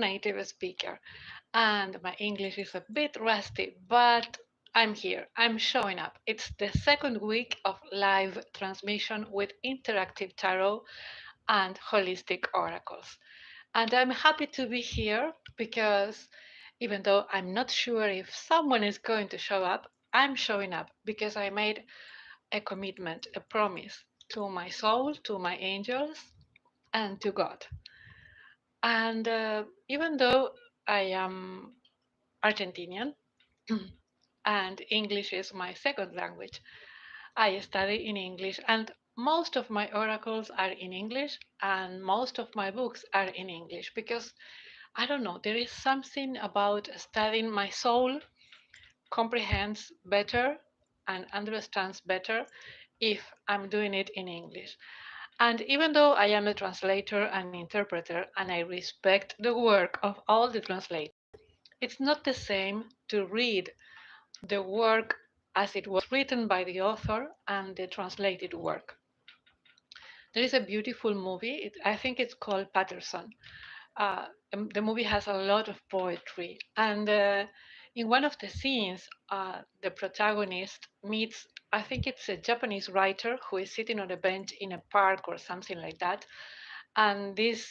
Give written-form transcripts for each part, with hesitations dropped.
native speaker, and my English is a bit rusty, but I'm here. I'm showing up. It's the second week of live transmission with interactive tarot and holistic oracles. And I'm happy to be here because even though I'm not sure if someone is going to show up, I'm showing up because I made a commitment, a promise to my soul, to my angels, and to God. And even though I am Argentinian and English is my second language, I study in English, and most of my oracles are in English, and most of my books are in English because I don't know, there is something about studying my soul comprehends better and understands better if I'm doing it in English. And even though I am a translator and interpreter and I respect the work of all the translators, it's not the same to read the work as it was written by the author and the translated work. There is a beautiful movie, I think it's called Patterson. The movie has a lot of poetry, and in one of the scenes, the protagonist meets, I think it's a Japanese writer who is sitting on a bench in a park or something like that, and this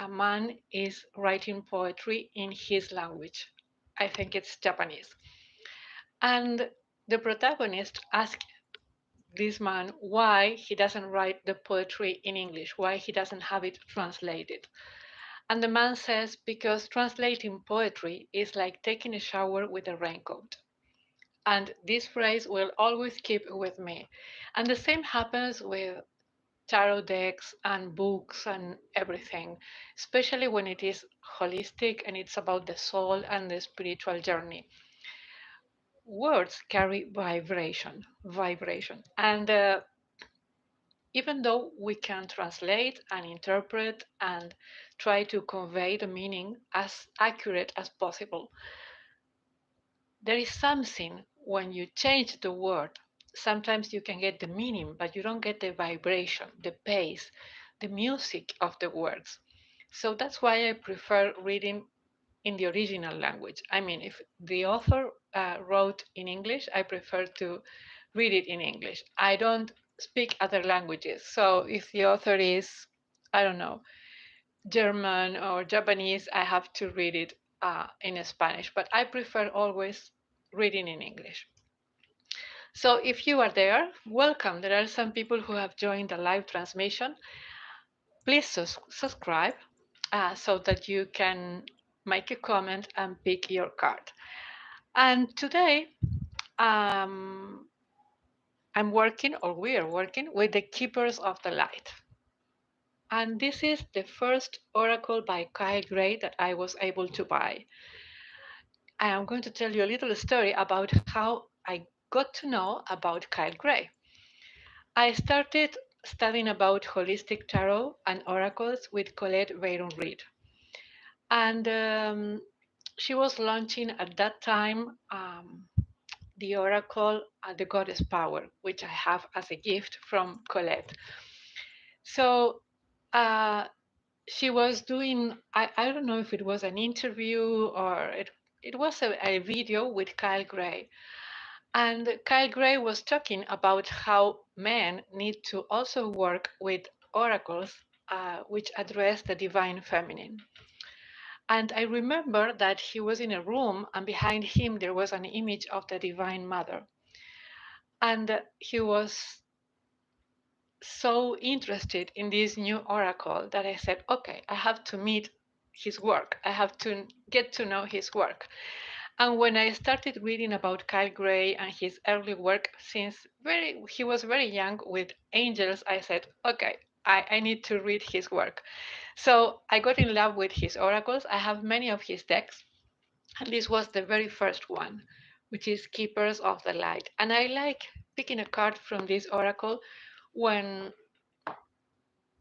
man is writing poetry in his language. I think it's Japanese. And the protagonist asks this man why he doesn't write the poetry in English, why he doesn't have it translated. And the man says, because translating poetry is like taking a shower with a raincoat. And this phrase will always keep with me. And the same happens with tarot decks and books and everything, especially when it is holistic and it's about the soul and the spiritual journey. Words carry vibration. And even though we can translate and interpret and try to convey the meaning as accurate as possible, there is something when you change the word. Sometimes you can get the meaning, but you don't get the vibration, the pace, the music of the words. So that's why I prefer reading in the original language. I mean, if the author wrote in English, I prefer to read it in English. I don't speak other languages. So if the author is, I don't know, German or Japanese, I have to read it in Spanish. But I prefer always reading in English. So if you are there, welcome. There are some people who have joined the live transmission. Please subscribe so that you can make a comment and pick your card. And today, um, I'm working, or we are working, with the Keepers of the Light. And this is the first oracle by Kyle Gray that I was able to buy. I am going to tell you a little story about how I got to know about Kyle Gray. I started studying about holistic tarot and oracles with Colette Bayron Reed. And she was launching at that time the oracle The Goddess Power, which I have as a gift from Colette. So uh, she was doing, I don't know if it was an interview or it was a video with Kyle Gray. And Kyle Gray was talking about how men need to also work with oracles which address the divine feminine. And I remember that he was in a room, and behind him there was an image of the Divine Mother. And he was so interested in this new oracle that I said, okay, I have to meet his work. I have to get to know his work. And when I started reading about Kyle Gray and his early work, since he was very young with angels, I said, okay, I need to read his work. So I got in love with his oracles. I have many of his decks, and this was the very first one, which is Keepers of the Light. And I like picking a card from this oracle when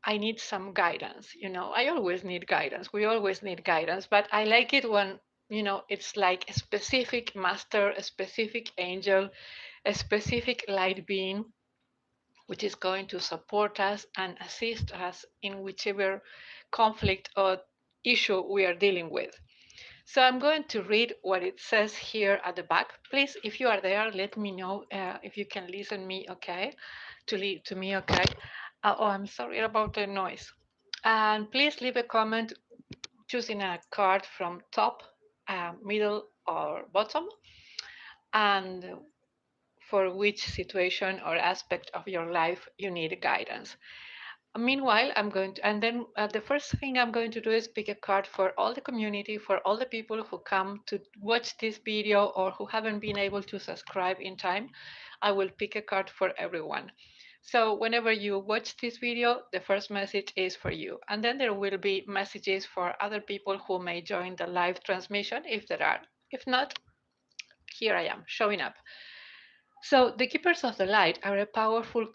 I need some guidance. I always need guidance. We always need guidance, but I like it when, it's like a specific master, a specific angel, a specific light being, which is going to support us and assist us in whichever conflict or issue we are dealing with. So I'm going to read what it says here at the back. Please, if you are there, let me know if you can listen me, okay? To me, okay? Oh, I'm sorry about the noise. And please leave a comment choosing a card from top, middle, or bottom, and for which situation or aspect of your life you need guidance. Meanwhile, I'm going to, and then the first thing I'm going to do is pick a card for all the community, for all the people who come to watch this video or who haven't been able to subscribe in time. I will pick a card for everyone. So whenever you watch this video, the first message is for you. And then there will be messages for other people who may join the live transmission if there are. If not, here I am showing up. So, the Keepers of the Light are a powerful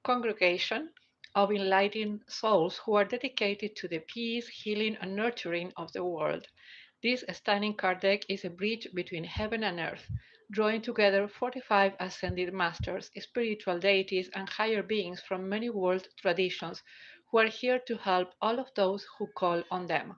congregation of enlightened souls who are dedicated to the peace, healing, and nurturing of the world. This stunning card deck is a bridge between heaven and earth, drawing together 45 ascended masters, spiritual deities, and higher beings from many world traditions who are here to help all of those who call on them.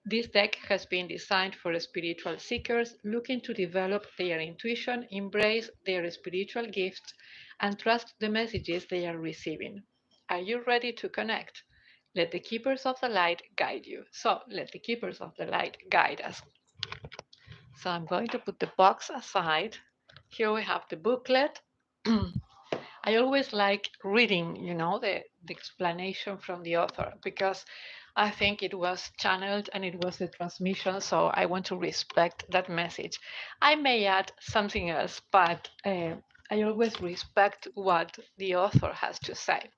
This deck has been designed for spiritual seekers looking to develop their intuition, embrace their spiritual gifts, and trust the messages they are receiving. Are you ready to connect? Let the Keepers of the Light guide you. So, let the Keepers of the Light guide us. So, I'm going to put the box aside. Here we have the booklet. I always like reading, the explanation from the author because I think it was channeled and it was a transmission, so I want to respect that message. I may add something else, but I always respect what the author has to say.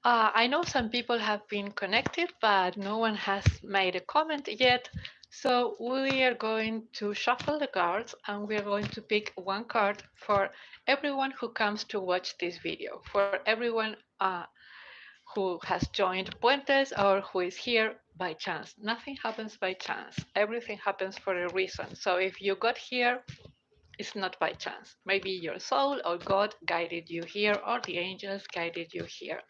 I know some people have been connected, but no one has made a comment yet. So we are going to shuffle the cards and we are going to pick one card for everyone who comes to watch this video, for everyone who has joined Puentes or who is here by chance. Nothing happens by chance. Everything happens for a reason. So if you got here, it's not by chance. Maybe your soul or God guided you here or the angels guided you here.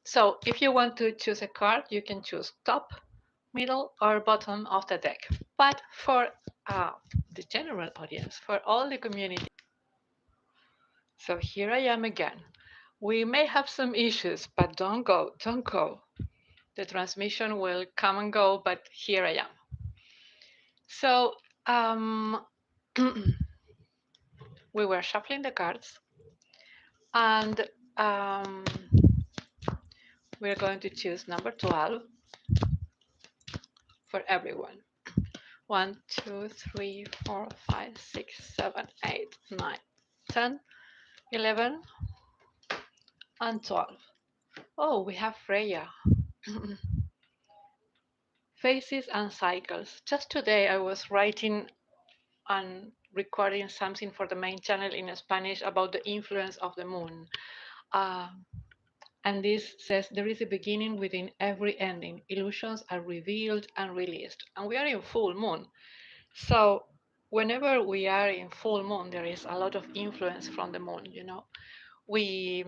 So if you want to choose a card, you can choose top, middle, or bottom of the deck. But for the general audience, for all the community, so here I am again. We may have some issues, but don't go, don't go. The transmission will come and go, but here I am. So we were shuffling the cards, and we're going to choose number 12 for everyone. 1, 2, 3, 4, 5, 6, 7, 8, 9, 10, 11, and 12. Oh, we have Freya. Phases and cycles. Just today I was writing and recording something for the main channel in Spanish about the influence of the moon. Uh, and this says there is a beginning within every ending. Illusions are revealed and released. And we are in full moon. So whenever we are in full moon, there is a lot of influence from the moon. We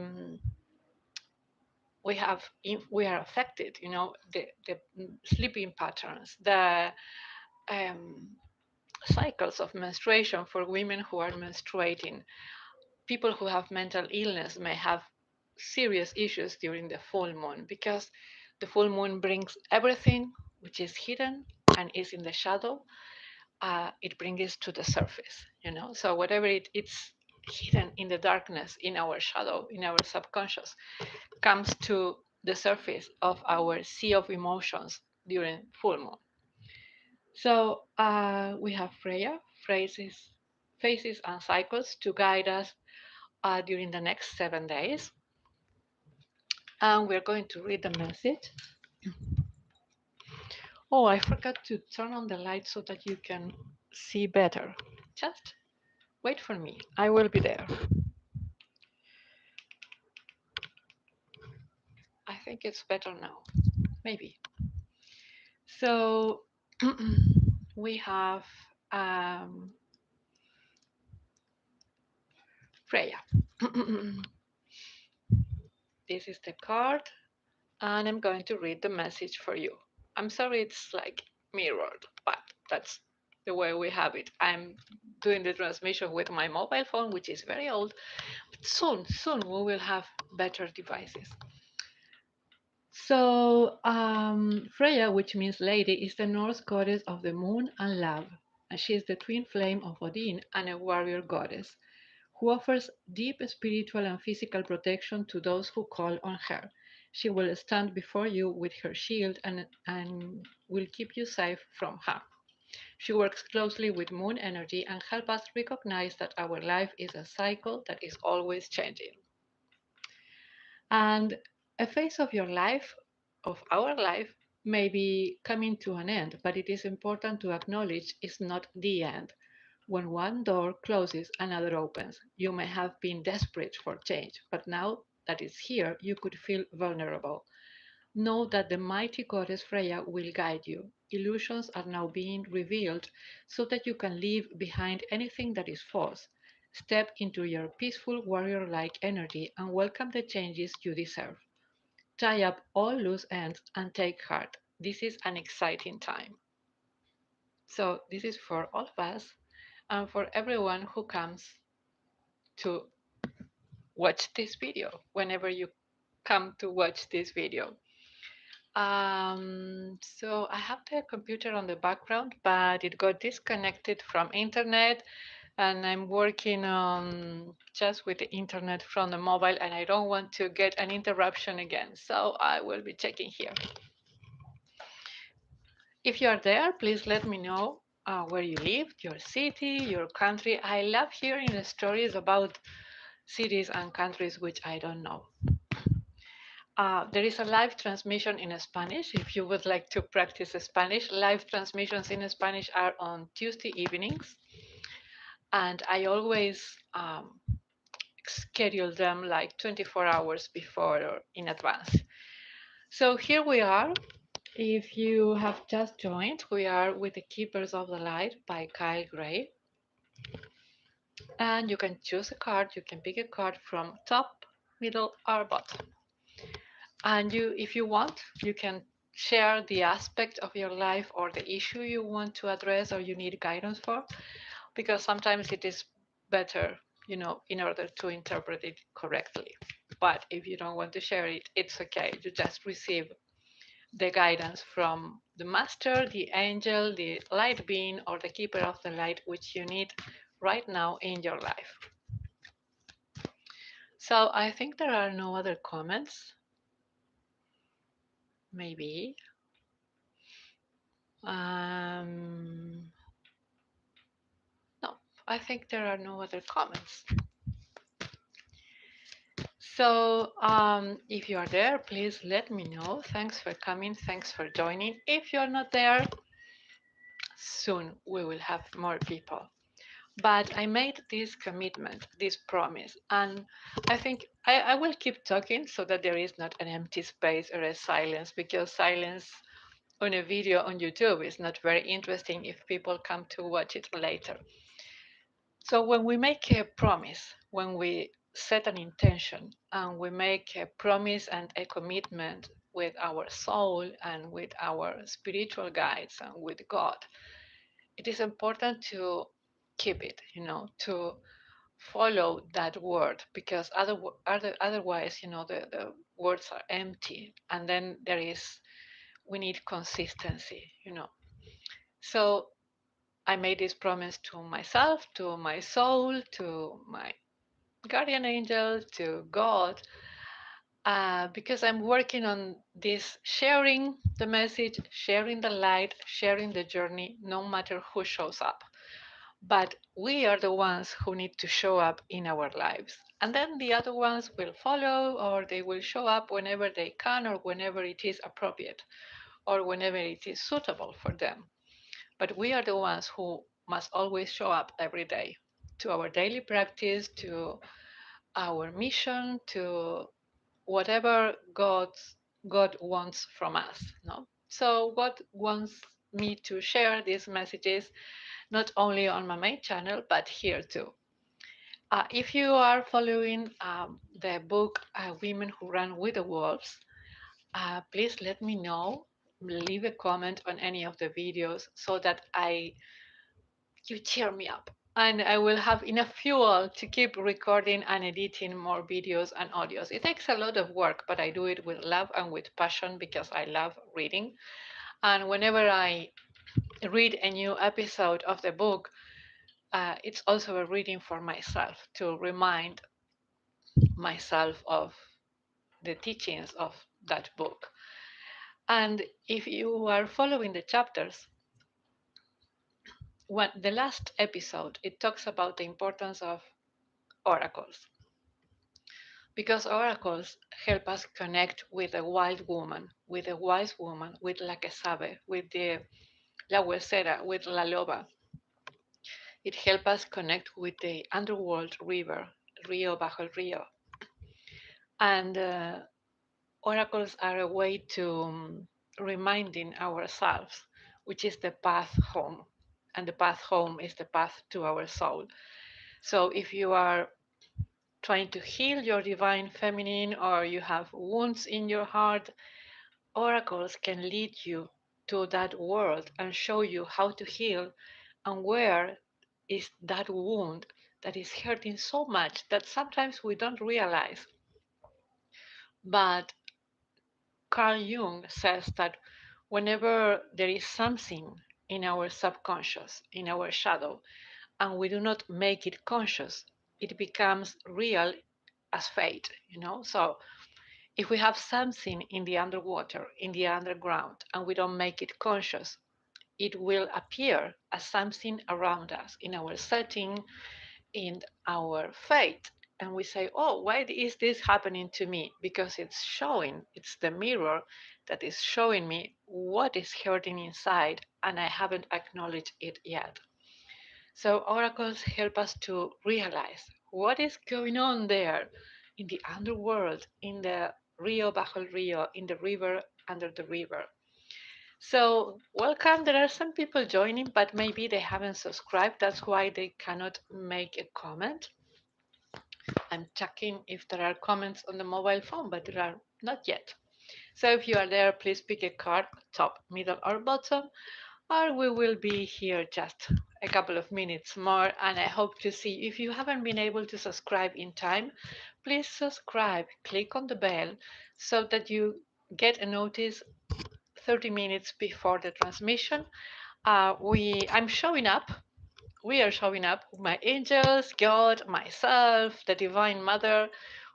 we have we are affected. The sleeping patterns, the um, cycles of menstruation for women who are menstruating. People who have mental illness may have serious issues during the full moon because the full moon brings everything which is hidden and is in the shadow. It brings it to the surface. So whatever it's hidden in the darkness, in our shadow, in our subconscious, comes to the surface of our sea of emotions during full moon. So we have Freya, phases and cycles to guide us during the next 7 days. And we're going to read the message. Oh, I forgot to turn on the light so that you can see better. Just wait for me. I will be there. I think it's better now. Maybe. So we have Freya. This is the card. and I'm going to read the message for you. I'm sorry it's like mirrored, but that's the way we have it. I'm doing the transmission with my mobile phone, which is very old. But soon we will have better devices. So, Freya, which means lady, is the Norse goddess of the moon and love. And she is the twin flame of Odin and a warrior goddess who offers deep spiritual and physical protection to those who call on her. She will stand before you with her shield and will keep you safe from harm. She works closely with moon energy and helps us recognize that our life is a cycle that is always changing. And a phase of your life, of our life, may be coming to an end, but it is important to acknowledge it's not the end. When one door closes, another opens. You may have been desperate for change, but now that it's here, you could feel vulnerable. Know that the mighty goddess Freya will guide you. Illusions are now being revealed so that you can leave behind anything that is false. Step into your peaceful warrior like energy and welcome the changes you deserve. Tie up all loose ends and take heart. This is an exciting time. So, this is for all of us and for everyone who comes to watch this video whenever you come to watch this video. So I have the computer on the background, but it got disconnected from internet, and I'm working on just with the internet from the mobile, and I don't want to get an interruption again. So I will be checking here. If you are there, please let me know where you live, your city, your country. I love hearing the stories about cities and countries which I don't know. There is a live transmission in Spanish. If you would like to practice Spanish, live transmissions in Spanish are on Tuesday evenings, and I always schedule them like 24 hours before or in advance. So here we are. If you have just joined, we are with The Keepers of the Light by Kyle Gray. And you can choose a card, you can pick a card from top, middle, or bottom. And if you want, you can share the aspect of your life or the issue you want to address or you need guidance for, because sometimes it is better, in order to interpret it correctly. But if you don't want to share it, it's okay. You just receive the guidance from the master, the angel, the light being, or the keeper of the light, which you need right now in your life. So I think there are no other comments, maybe. Um, no, I think there are no other comments. So if you are there, please let me know. Thanks for coming. Thanks for joining. If you're not there, soon we will have more people. But I made this commitment, this promise, and I think I will keep talking so that there is not an empty space or a silence, because silence on a video on YouTube is not very interesting if people come to watch it later. So when we make a promise, when we set an intention and we make a promise and a commitment with our soul and with our spiritual guides and with God, it is important to keep it, to follow that word, because otherwise, the words are empty. And then we need consistency. So I made this promise to myself, to my soul, to my guardian angel, to God, because I'm working on this, sharing the message, sharing the light, sharing the journey, no matter who shows up. But we are the ones who need to show up in our lives. And then the other ones will follow, or they will show up whenever they can, or whenever it is appropriate, or whenever it is suitable for them. But we are the ones who must always show up every day, to our daily practice, to our mission, to whatever God wants from us. No? So God wants me to share these messages not only on my main channel, but here too. If you are following the book Women Who Run with the Wolves, Please let me know. Leave a comment on any of the videos so that you cheer me up. And I will have enough fuel to keep recording and editing more videos and audios. It takes a lot of work, but I do it with love and with passion because I love reading. And whenever I read a new episode of the book, it's also a reading for myself to remind myself of the teachings of that book. And if you are following the chapters, the last episode, it talks about the importance of oracles because oracles help us connect with a wild woman, with a wise woman, with La que sabe, with the La huesera, with La loba. It helps us connect with the underworld river, Rio bajo el río. And oracles are a way to reminding ourselves which is the path home. And the path home is the path to our soul. So if you are trying to heal your divine feminine or you have wounds in your heart, oracles can lead you to that world and show you how to heal and where is that wound that is hurting so much that sometimes we don't realize. But Carl Jung says that whenever there is something in our subconscious, in our shadow, and we do not make it conscious, it becomes real as fate, you know? So if we have something in the underwater, in the underground, and we don't make it conscious, it will appear as something around us in our setting, in our fate. And we say, oh, why is this happening to me? Because it's the mirror that is showing me what is hurting inside, and I haven't acknowledged it yet. So, oracles help us to realize what is going on there in the underworld, in the Rio bajo el río, in the river under the river. So, welcome. There are some people joining, but maybe they haven't subscribed. That's why they cannot make a comment. I'm checking if there are comments on the mobile phone, but there are not yet. So, if you are there, please pick a card, top, middle, or bottom, or we will be here just a couple of minutes more. And I hope to see you. If you haven't been able to subscribe in time, please subscribe, click on the bell so that you get a notice 30 minutes before the transmission. I'm showing up. We are showing up. My angels, God, myself, the Divine Mother.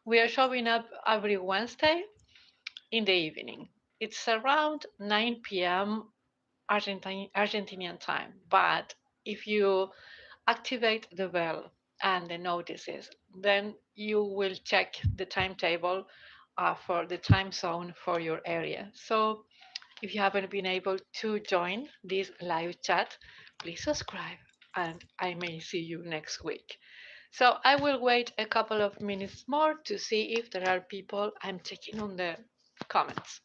We are showing up every Wednesday in the evening. It's around 9 p.m. Argentinian time. But if you activate the bell and the notices, then you will check the timetable for the time zone for your area. So if you haven't been able to join this live chat, please subscribe and I may see you next week. So I will wait a couple of minutes more to see if there are people. I'm checking on the comments.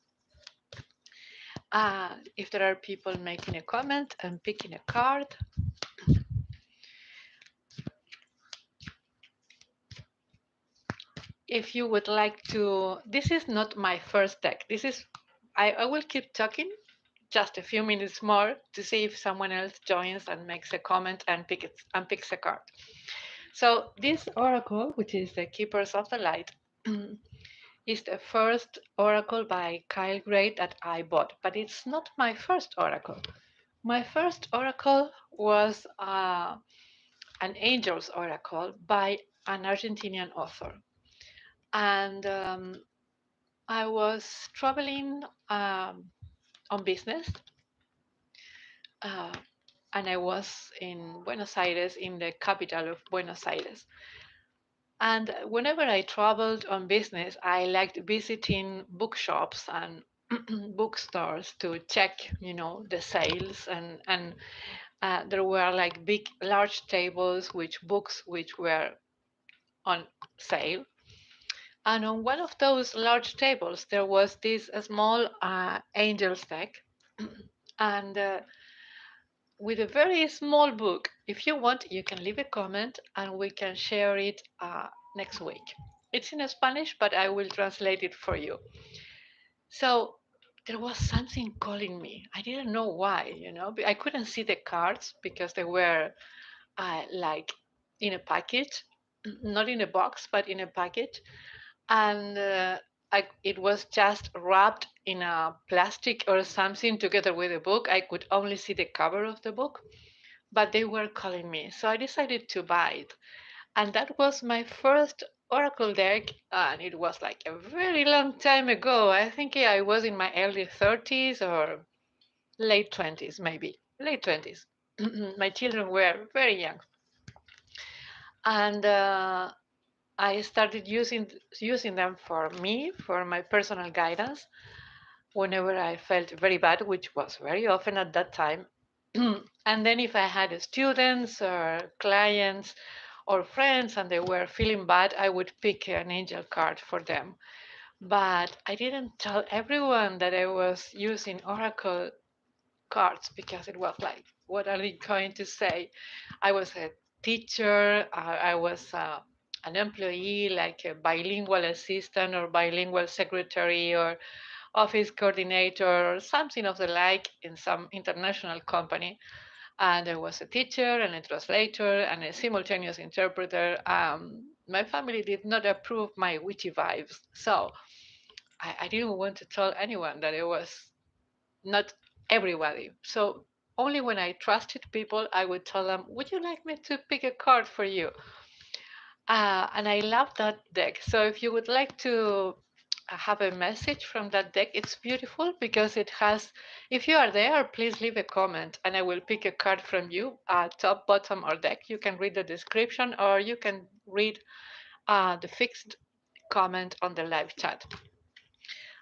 If there are people making a comment and picking a card. If you would like to, this is not my first deck. I will keep talking just a few minutes more to see if someone else joins and makes a comment and picks a card. So this oracle, which is the Keepers of the Light, is the first oracle by Kyle Gray that I bought, but it's not my first oracle. My first oracle was an angel's oracle by an Argentinian author. And I was traveling on business, uh, and I was in Buenos Aires, in the capital of Buenos Aires. And whenever I traveled on business, I liked visiting bookshops and bookstores to check, the sales and there were like big, large tables with books which were on sale. And on one of those large tables, there was this small angel's deck, and with a very small book. If you want, you can leave a comment and we can share it next week. It's in Spanish, but I will translate it for you. So there was something calling me. I didn't know why, I couldn't see the cards because they were like in a package, not in a box, but in a package. And it was just wrapped in a plastic or something together with a book. I could only see the cover of the book, but they were calling me. So I decided to buy it. And that was my first Oracle deck, and it was like a very long time ago. I think I was in my early 30s or late 20s, maybe. Late 20s. My children were very young. And I started using them for me, for my personal guidance, whenever I felt very bad, which was very often at that time. And then if I had students or clients or friends and they were feeling bad, I would pick an angel card for them. But I didn't tell everyone that I was using Oracle cards because it was like, what are they going to say? I was a teacher, I was an employee, like a bilingual assistant or bilingual secretary or office coordinator or something of the like in some international company. And I was a teacher and a translator and a simultaneous interpreter. My family did not approve my witchy vibes. So I didn't want to tell anyone that it was not everybody. So only when I trusted people, I would tell them, would you like me to pick a card for you? And I love that deck. So if you would like to have a message from that deck, it's beautiful because it has, if you are there, please leave a comment and I will pick a card from you, top, bottom, or deck. You can read the description or you can read the fixed comment on the live chat.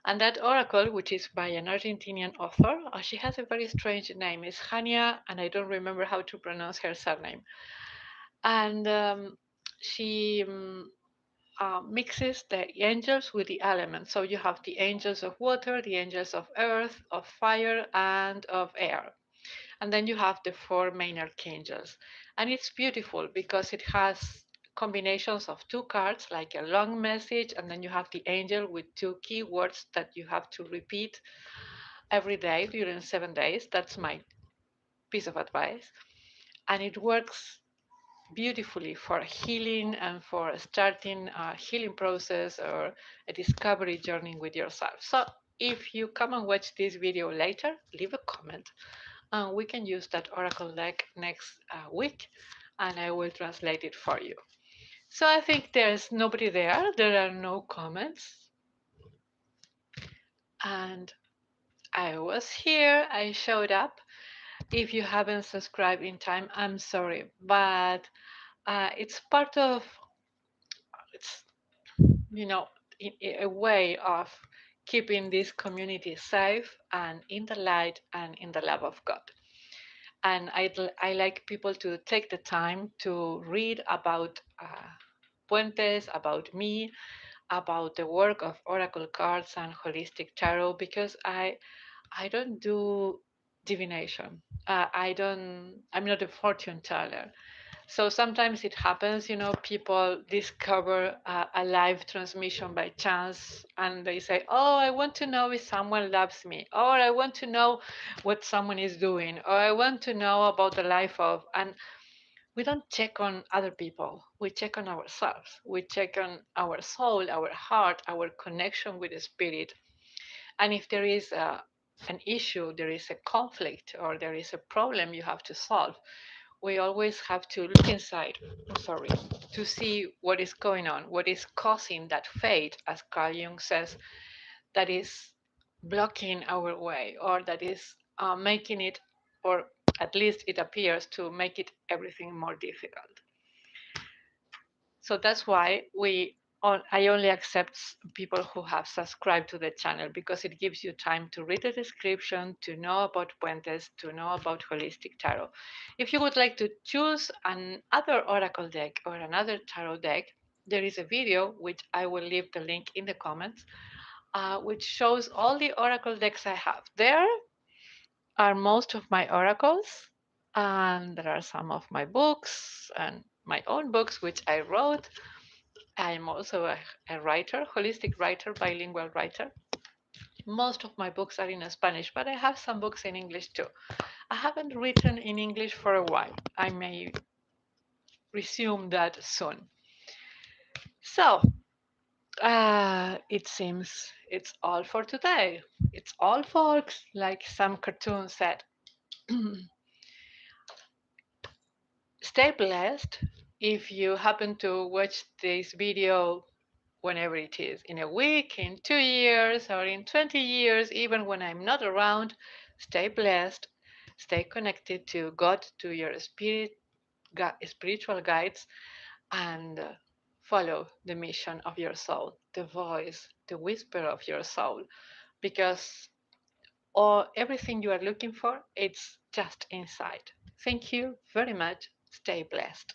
And that oracle, which is by an Argentinian author, she has a very strange name. It's Hania, and I don't remember how to pronounce her surname. And she mixes the angels with the elements. So you have the angels of water, the angels of earth, of fire, and of air. And then you have the four main archangels. And it's beautiful because it has combinations of two cards, like a long message, and then you have the angel with two keywords that you have to repeat every day during 7 days. That's my piece of advice. And it works beautifully for healing and for starting a healing process or a discovery journey with yourself. So if you come and watch this video later, leave a comment and we can use that oracle deck next week and I will translate it for you. So I think there's nobody there. There are no comments. And I was here. I showed up. If you haven't subscribed in time, I'm sorry, but it's part of it's you know a way of keeping this community safe and in the light and in the love of God. And I like people to take the time to read about puentes, about me, about the work of oracle cards and holistic tarot because I don't do divination. I'm not a fortune teller. So sometimes it happens, people discover a live transmission by chance and they say, oh, I want to know if someone loves me, or I want to know what someone is doing, or I want to know about the life of. And we don't check on other people. We check on ourselves. We check on our soul, our heart, our connection with the spirit. And if there is an issue, there is a conflict, or there is a problem you have to solve, we always have to look inside, sorry, to see what is going on, what is causing that fate, as Carl Jung says, that is blocking our way, or that is making it, or at least it appears to make it everything more difficult. So that's why I only accept people who have subscribed to the channel because it gives you time to read the description, to know about puentes, to know about holistic tarot. If you would like to choose another oracle deck or another tarot deck, there is a video which I will leave the link in the comments, which shows all the oracle decks I have. There are most of my oracles, and there are some of my books and my own books which I wrote. I'm also a writer, holistic writer, bilingual writer. Most of my books are in Spanish, but I have some books in English too. I haven't written in English for a while. I may resume that soon. So, it seems it's all for today. It's all, folks, like some cartoon said. Stay blessed. If you happen to watch this video whenever it is, in a week, in 2 years, or in 20 years, even when I'm not around, stay blessed. Stay connected to God, to your spiritual guides, and follow the mission of your soul, the voice, the whisper of your soul, because everything you are looking for, it's just inside. Thank you very much. Stay blessed.